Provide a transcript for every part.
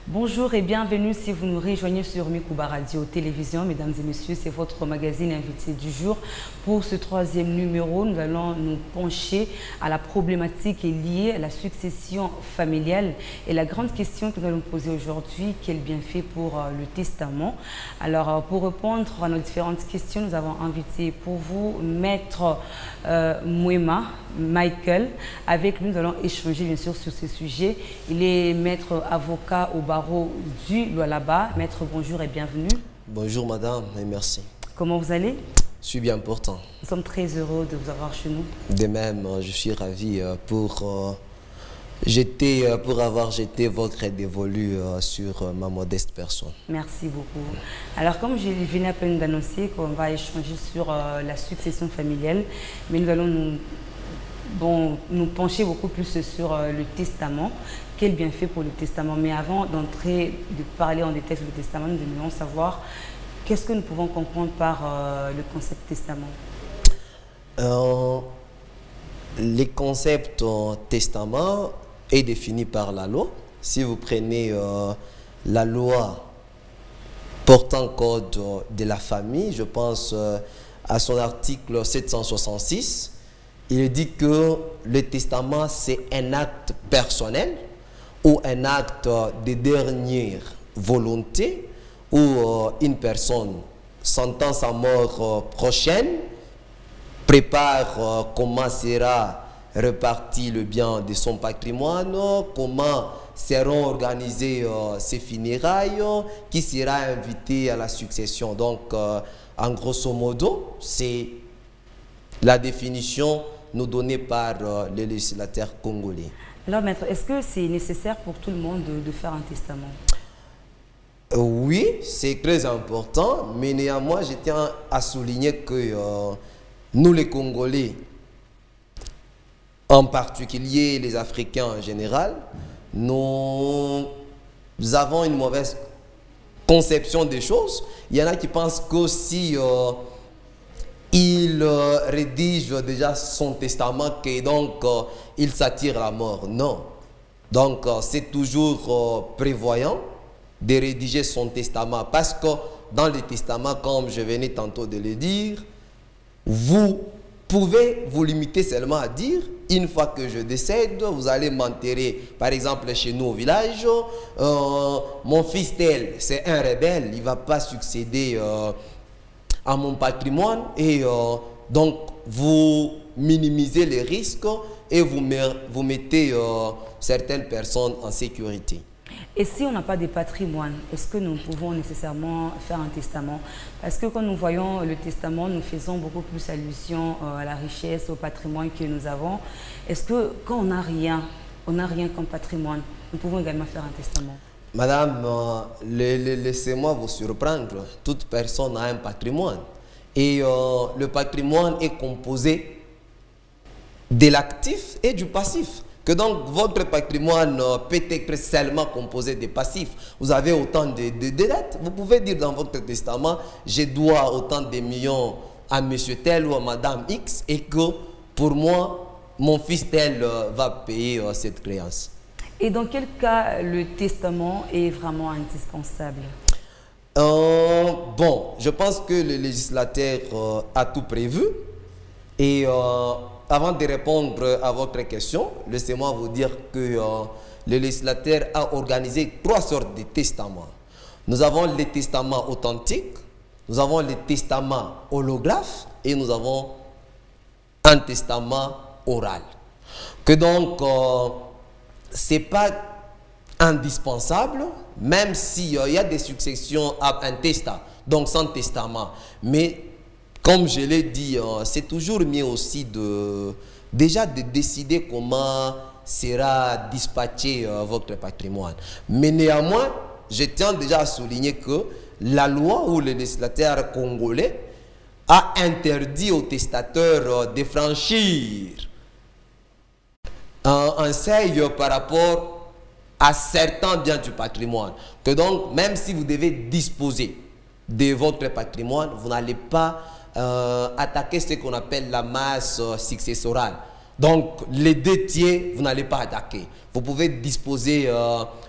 Bonjour et bienvenue si vous nous rejoignez sur Mikouba Radio Télévision. Mesdames et messieurs, c'est votre magazine invité du jour. Pour ce troisième numéro, nous allons nous pencher à la problématique liée à la succession familiale. Et la grande question que nous allons poser aujourd'hui, quel bienfait pour le testament? Alors, pour répondre à nos différentes questions, nous avons invité pour vous Maître Mouema Michael. Avec lui, nous allons échanger bien sûr sur ce sujet. Il est maître avocat au barreau du Lualaba. Maître, bonjour et bienvenue. Bonjour madame et merci. Comment vous allez? Je suis bien portant. Nous sommes très heureux de vous avoir chez nous. De même, je suis ravi pour avoir jeté votre dévolu sur ma modeste personne. Merci beaucoup. Alors, comme je venais à peine d'annoncer qu'on va échanger sur la succession familiale, mais nous allons nous pencher beaucoup plus sur le testament. Quel bienfait pour le testament? Mais avant de parler en détail sur le testament, nous aimerions savoir qu'est-ce que nous pouvons comprendre par le concept testament. Le concept testament est défini par la loi. Si vous prenez la loi portant code de la famille, je pense à son article 766, il dit que le testament c'est un acte personnel ou un acte de dernière volonté où une personne sentant sa mort prochaine prépare comment sera reparti le bien de son patrimoine, comment seront organisées ses funérailles, qui sera invité à la succession. Donc, en grosso modo, c'est la définition nous donnée par le législateur congolais. Alors, maître, est-ce que c'est nécessaire pour tout le monde de faire un testament? Oui, c'est très important, mais néanmoins, je tiens à souligner que nous, les Congolais, en particulier les Africains en général, nous avons une mauvaise conception des choses. Il y en a qui pensent que si il rédige déjà son testament, que donc il s'attire la mort. Non. Donc c'est toujours prévoyant de rédiger son testament, parce que dans le testament, comme je venais tantôt de le dire, vous pouvez vous limiter seulement à dire: une fois que je décède, vous allez m'enterrer, par exemple chez nous au village, mon fils tel, c'est un rebelle, il ne va pas succéder à mon patrimoine, et donc vous minimisez les risques et vous mettez certaines personnes en sécurité. Et si on n'a pas de patrimoine, est-ce que nous pouvons nécessairement faire un testament? Parce que quand nous voyons le testament, nous faisons beaucoup plus allusion à la richesse, au patrimoine que nous avons. Est-ce que quand on n'a rien comme patrimoine, nous pouvons également faire un testament? Madame, laissez-moi vous surprendre. Toute personne a un patrimoine. Et le patrimoine est composé de l'actif et du passif. Que donc votre patrimoine peut être seulement composé de passifs. Vous avez autant de dettes. Vous pouvez dire dans votre testament: je dois autant de millions à monsieur tel ou à madame X, et que pour moi, mon fils tel va payer cette créance. Et dans quel cas le testament est vraiment indispensable? Bon, je pense que le législateur a tout prévu. Et avant de répondre à votre question, laissez-moi vous dire que le législateur a organisé 3 sortes de testaments. Nous avons les testaments authentiques, nous avons les testaments holographes et nous avons un testament oral. Que donc, ce n'est pas indispensable, même s'il y a des successions à un testat, donc sans testament. Mais comme je l'ai dit, c'est toujours mieux aussi déjà de décider comment sera dispatché votre patrimoine. Mais néanmoins, je tiens déjà à souligner que la loi ou le législateur congolais a interdit aux testateurs de franchir un seuil par rapport à certains biens du patrimoine. Que donc, même si vous devez disposer de votre patrimoine, vous n'allez pas attaquer ce qu'on appelle la masse successorale. Donc, les 2 tiers, vous n'allez pas attaquer. Vous pouvez disposer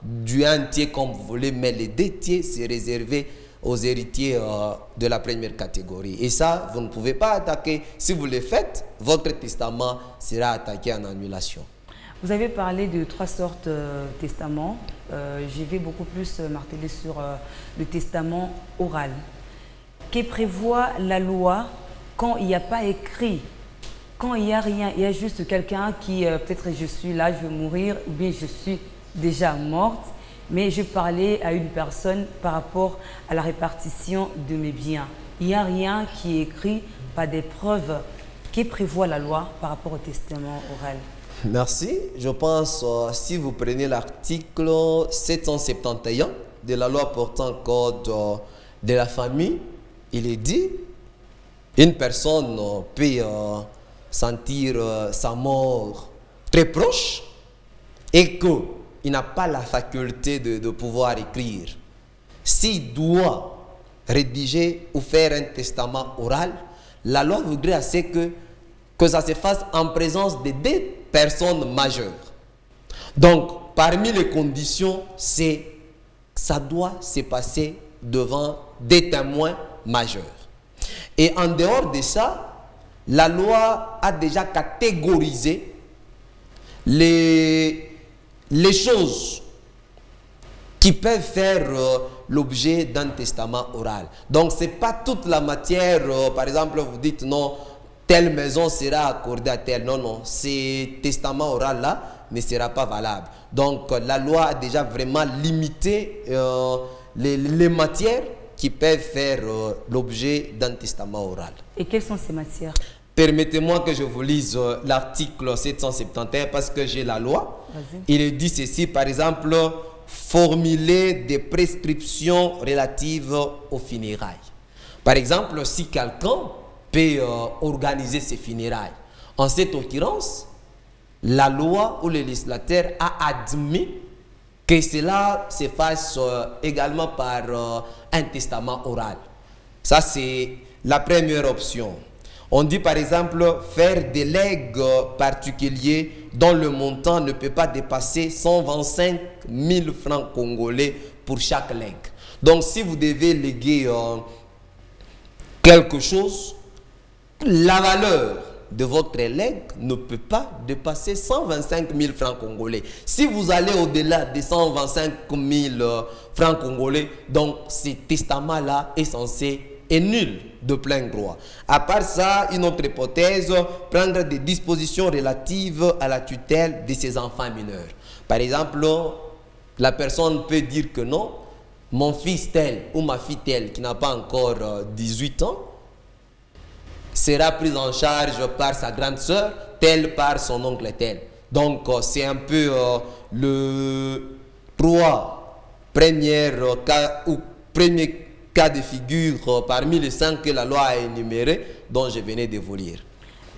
du 1 tiers comme vous voulez, mais les 2 tiers, c'est réservé aux héritiers de la première catégorie. Et ça, vous ne pouvez pas attaquer. Si vous le faites, votre testament sera attaqué en annulation. Vous avez parlé de 3 sortes de testaments. Je vais beaucoup plus marteler sur le testament oral. Que prévoit la loi quand il n'y a pas écrit, quand il n'y a rien, il y a juste quelqu'un qui, peut-être je suis là, je vais mourir, ou bien je suis déjà morte, mais je parlais à une personne par rapport à la répartition de mes biens. Il n'y a rien qui est écrit, pas des preuves. Que prévoit la loi par rapport au testament oral? Merci. Je pense, si vous prenez l'article 771 de la loi portant code de la famille, il est dit, une personne peut sentir sa mort très proche et qu'il n'a pas la faculté de pouvoir écrire. S'il doit rédiger ou faire un testament oral, la loi voudrait assez que ça se fasse en présence de 2 personnes majeures. Donc, parmi les conditions, ça doit se passer devant 2 témoins majeurs. Et en dehors de ça, la loi a déjà catégorisé les choses qui peuvent faire l'objet d'un testament oral. Donc, ce n'est pas toute la matière, par exemple, vous dites non, telle maison sera accordée à telle. Non, non, ce testament oral-là ne sera pas valable. Donc, la loi a déjà vraiment limité les matières qui peuvent faire l'objet d'un testament oral. Et quelles sont ces matières? Permettez-moi que je vous lise l'article 771 parce que j'ai la loi. Il dit ceci, par exemple, formuler des prescriptions relatives aux funérailles. Par exemple, si quelqu'un peut organiser ses funérailles, en cette occurrence, la loi ou le législateur a admis que cela se fasse également par un testament oral. Ça, c'est la première option. On dit par exemple faire des legs particuliers dont le montant ne peut pas dépasser 125 000 francs congolais pour chaque legs. Donc, si vous devez léguer quelque chose, la valeur de votre legs ne peut pas dépasser 125 000 francs congolais. Si vous allez au-delà de 125 000 francs congolais, donc ce testament-là est censé est nul de plein droit. À part ça, une autre hypothèse, prendre des dispositions relatives à la tutelle de ses enfants mineurs. Par exemple, la personne peut dire que non, mon fils tel ou ma fille telle qui n'a pas encore 18 ans sera prise en charge par sa grande sœur, telle par son oncle tel. Donc, c'est un peu le 3 premiers cas de figure parmi les 5 que la loi a énumérés, dont je venais de vous lire.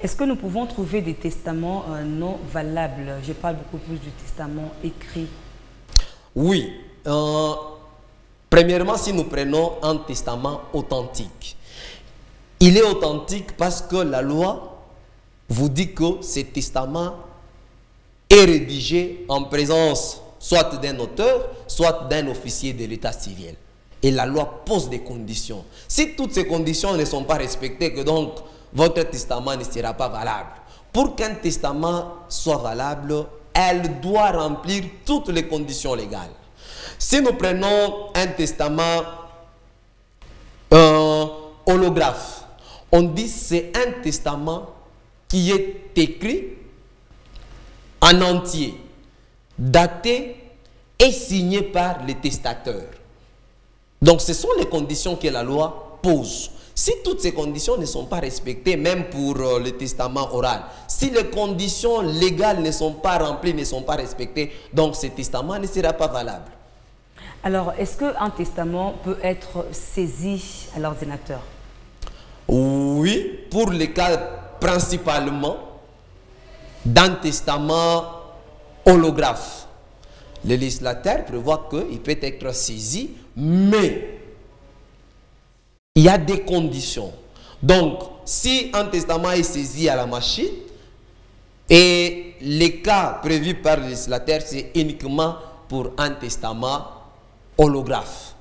Est-ce que nous pouvons trouver des testaments non valables? Je parle beaucoup plus du testament écrit. Oui. Premièrement, si nous prenons un testament authentique, il est authentique parce que la loi vous dit que ce testament est rédigé en présence soit d'un auteur, soit d'un officier de l'état civil. Et la loi pose des conditions. Si toutes ces conditions ne sont pas respectées, que donc votre testament ne sera pas valable. Pour qu'un testament soit valable, elle doit remplir toutes les conditions légales. Si nous prenons un testament holographe, on dit que c'est un testament qui est écrit en entier, daté et signé par le testateur. Donc, ce sont les conditions que la loi pose. Si toutes ces conditions ne sont pas respectées, même pour le testament oral, si les conditions légales ne sont pas remplies, ne sont pas respectées, donc ce testament ne sera pas valable. Alors, est-ce qu'un testament peut être saisi à l'ordinateur? Oui, pour les cas principalement d'un testament holographe. Le législateur prévoit qu'il peut être saisi, mais il y a des conditions. Donc, si un testament est saisi à la machine, Et les cas prévus par le législateur, c'est uniquement pour un testament holographe.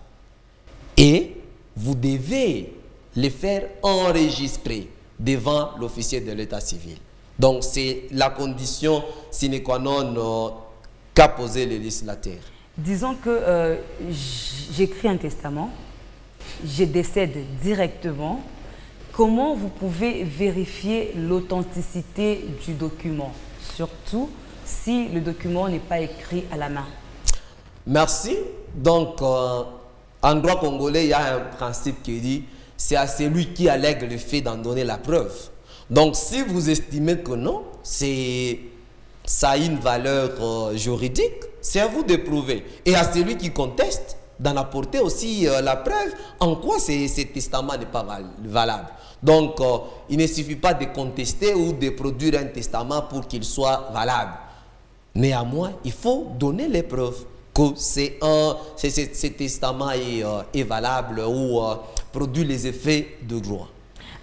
Et vous devez les faire enregistrer devant l'officier de l'état civil. Donc c'est la condition sine qua non qu'a posé le législateur. Disons que j'écris un testament, je décède directement. Comment vous pouvez vérifier l'authenticité du document, surtout si le document n'est pas écrit à la main? Merci. Donc, en droit congolais, il y a un principe qui dit c'est à celui qui allègue le fait d'en donner la preuve. Donc, si vous estimez que non, ça a une valeur juridique, c'est à vous de prouver. Et à celui qui conteste, d'en apporter aussi la preuve en quoi ce testament n'est pas valable. Donc, il ne suffit pas de contester ou de produire un testament pour qu'il soit valable. Néanmoins, il faut donner les preuves que ce testament est valable ou produit les effets de droit.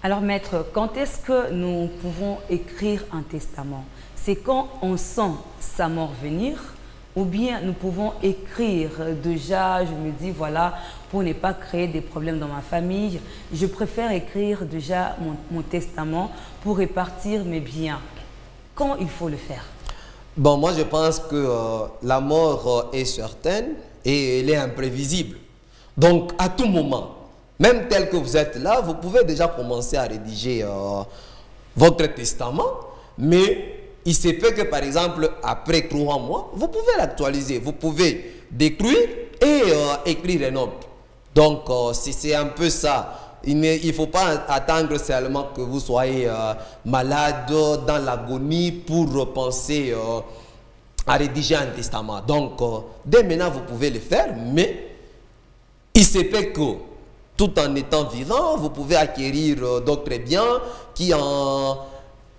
Alors, maître, quand est-ce que nous pouvons écrire un testament? C'est quand on sent sa mort venir? Ou bien nous pouvons écrire déjà, je me dis, voilà, pour ne pas créer des problèmes dans ma famille, je préfère écrire déjà mon testament pour répartir mes biens. Quand il faut le faire? Bon, moi je pense que la mort est certaine et elle est imprévisible. Donc à tout moment, même tel que vous êtes là, vous pouvez déjà commencer à rédiger votre testament, mais il se peut que, par exemple, après 3 mois, vous pouvez l'actualiser. Vous pouvez détruire et écrire un autre. Donc, c'est un peu ça. Il ne faut pas attendre seulement que vous soyez malade, dans l'agonie, pour penser à rédiger un testament. Donc, dès maintenant, vous pouvez le faire, mais il se peut que, tout en étant vivant, vous pouvez acquérir d'autres biens qui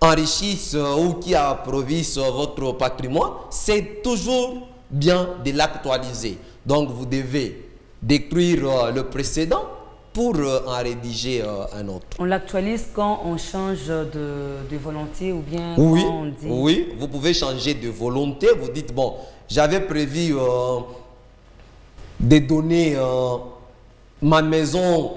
enrichissent ou qui approviennent votre patrimoine. C'est toujours bien de l'actualiser. Donc, vous devez détruire le précédent pour en rédiger un autre. On l'actualise quand on change de volonté ou bien oui, quand on dit... Oui, vous pouvez changer de volonté. Vous dites, bon, j'avais prévu de donner ma maison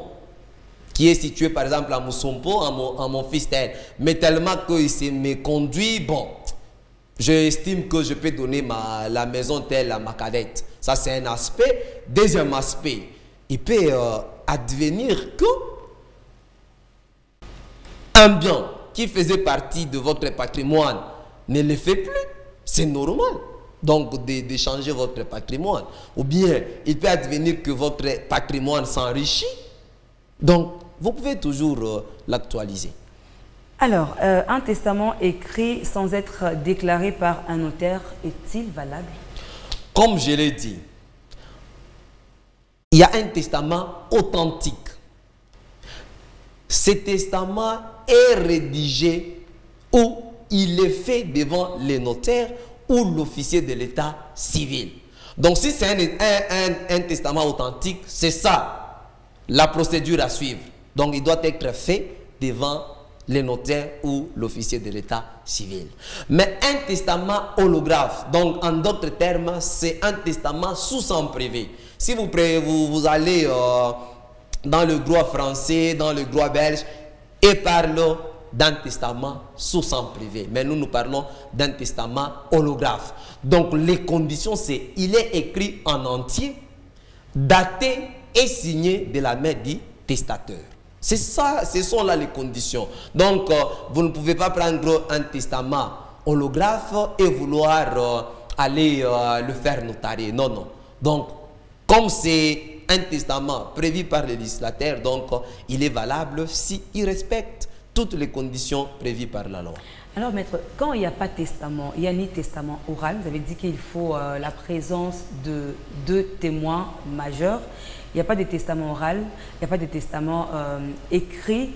qui est située par exemple à Moussompo, à mon fils tel. Mais tellement qu'il s'est me conduit, bon, j'estime que je peux donner la maison telle à ma cadette. Ça, c'est un aspect. Deuxième aspect, il peut advenir que un bien qui faisait partie de votre patrimoine ne le fait plus. C'est normal. Donc, de changer votre patrimoine. Ou bien, il peut advenir que votre patrimoine s'enrichit. Donc, vous pouvez toujours l'actualiser. Alors, un testament écrit sans être déclaré par un notaire est-il valable? Comme je l'ai dit, il y a un testament authentique. Ce testament est rédigé ou il est fait devant les notaires ou l'officier de l'état civil. Donc, si c'est un testament authentique, c'est ça la procédure à suivre. Donc, il doit être fait devant les notaires ou l'officier de l'état civil. Mais un testament holographe, donc en d'autres termes, c'est un testament sous sang privé. Si vous allez dans le droit français, dans le droit belge, et parlent d'un testament sous sang privé. Mais nous parlons d'un testament holographe. Donc les conditions, c'est il est écrit en entier, daté et signé de la main du testateur. C'est ça, ce sont là les conditions. Donc, vous ne pouvez pas prendre un testament holographe et vouloir aller le faire notarier. Non, non. Donc, comme c'est un testament prévu par le législateur, donc il est valable s'il respecte toutes les conditions prévues par la loi. Alors, maître, quand il n'y a pas de testament, il n'y a ni testament oral, vous avez dit qu'il faut la présence de 2 témoins majeurs. Il n'y a pas de testament oral, il n'y a pas de testament écrit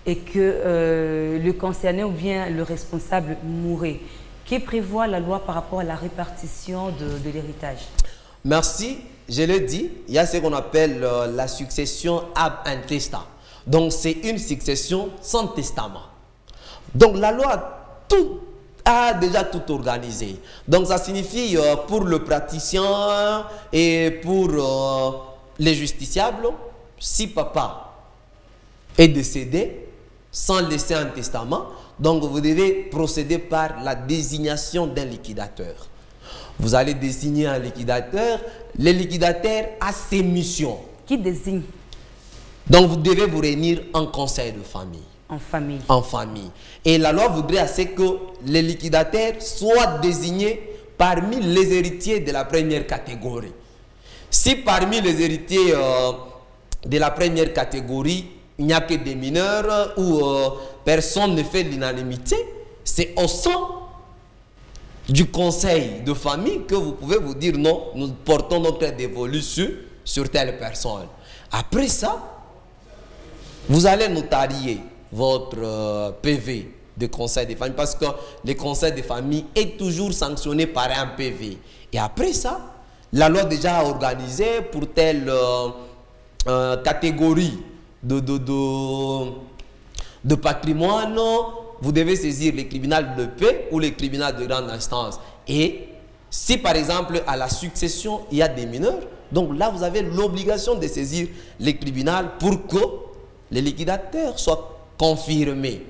et que le concerné ou bien le responsable mourrait. Que prévoit la loi par rapport à la répartition de l'héritage? Merci. Je l'ai dit, il y a ce qu'on appelle la succession ab intestat. Donc, c'est une succession sans testament. Donc, la loi, tout a déjà tout organisé. Donc ça signifie pour le praticien et pour les justiciables, si papa est décédé sans laisser un testament, donc vous devez procéder par la désignation d'un liquidateur. Vous allez désigner un liquidateur. Le liquidateur a ses missions. Qui désigne? Donc vous devez vous réunir en conseil de famille. En famille. En famille. Et la loi voudrait assez que les liquidateurs soient désignés parmi les héritiers de la première catégorie. Si parmi les héritiers de la première catégorie, il n'y a que des mineurs ou personne ne fait l'unanimité, c'est au sein du conseil de famille que vous pouvez vous dire non, nous portons notre dévolution sur telle personne. Après ça, vous allez notarier votre PV de conseil de famille parce que le conseil de famille est toujours sanctionné par un PV. Et après ça, la loi déjà a organisé pour telle catégorie de patrimoine, vous devez saisir le tribunal de paix ou le tribunal de grande instance. Et si par exemple à la succession il y a des mineurs, donc là vous avez l'obligation de saisir le tribunal pour que le liquidateur soit confirmé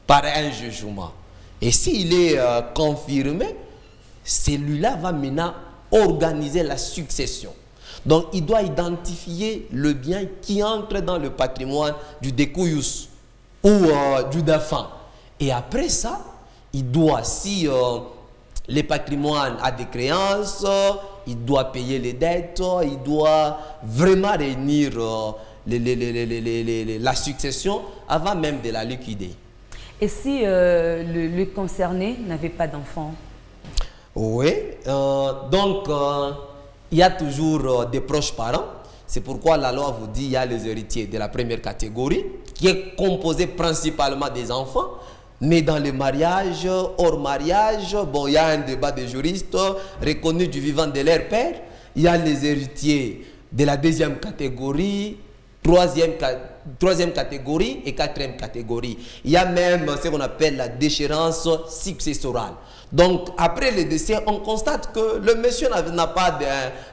par un jugement. Et s'il est confirmé, celui-là va maintenant organiser la succession. Donc il doit identifier le bien qui entre dans le patrimoine du découyus ou du défunt. Et après ça, il doit, si le patrimoine a des créances, il doit payer les dettes, il doit vraiment réunir la succession avant même de la liquider. Et si le concerné n'avait pas d'enfant? Oui, donc il y a toujours des proches parents. C'est pourquoi la loi vous dit qu'il y a les héritiers de la première catégorie qui est composée principalement des enfants. Mais dans le mariage, hors mariage, bon, il y a un débat des juristes reconnus du vivant de leur père. Il y a les héritiers de la deuxième catégorie, troisième catégorie et quatrième catégorie. Il y a même ce qu'on appelle la déchéance successorale. Donc, après le décès, on constate que le monsieur n'a pas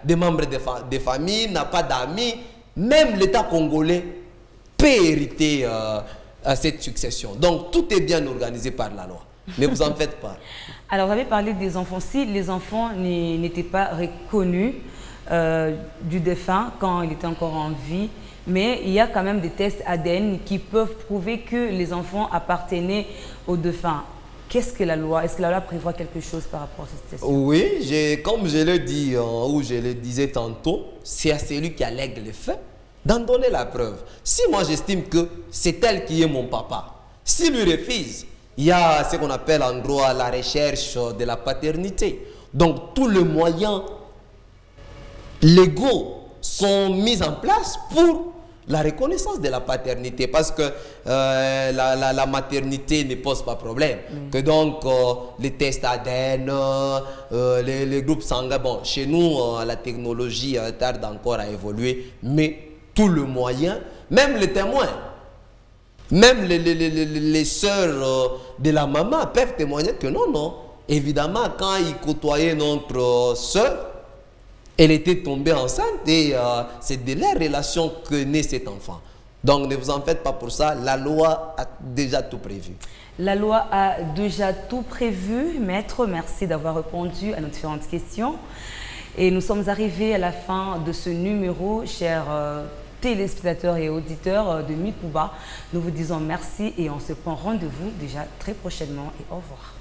de membres de famille, n'a pas d'amis. Même l'État congolais peut hériter cette succession. Donc, tout est bien organisé par la loi. Ne vous en faites pas. Alors, vous avez parlé des enfants. Si les enfants n'étaient pas reconnus du défunt quand il était encore en vie, mais il y a quand même des tests ADN qui peuvent prouver que les enfants appartenaient au défunt. Qu'est-ce que la loi? Est-ce que la loi prévoit quelque chose par rapport à cette question? Oui, comme je l'ai dit ou je le disais tantôt, c'est à celui qui allègue les faits d'en donner la preuve. Si moi j'estime que c'est elle qui est mon papa, s'il lui refuse, il y a ce qu'on appelle en droit la recherche de la paternité. Donc tous les moyens légaux sont mis en place pour la reconnaissance de la paternité, parce que la maternité ne pose pas problème. Que donc les tests ADN, les groupes sanguins, bon, chez nous la technologie tarde encore à évoluer, mais tout le moyen, même les témoins, même les sœurs de la maman peuvent témoigner que non, évidemment quand ils côtoyaient notre sœur, elle était tombée enceinte et c'est de la relation que naît cet enfant. Donc ne vous en faites pas pour ça, la loi a déjà tout prévu. La loi a déjà tout prévu. Maître, merci d'avoir répondu à nos différentes questions. Et nous sommes arrivés à la fin de ce numéro, chers téléspectateurs et auditeurs de Mikouba. Nous vous disons merci et on se prend rendez-vous déjà très prochainement et au revoir.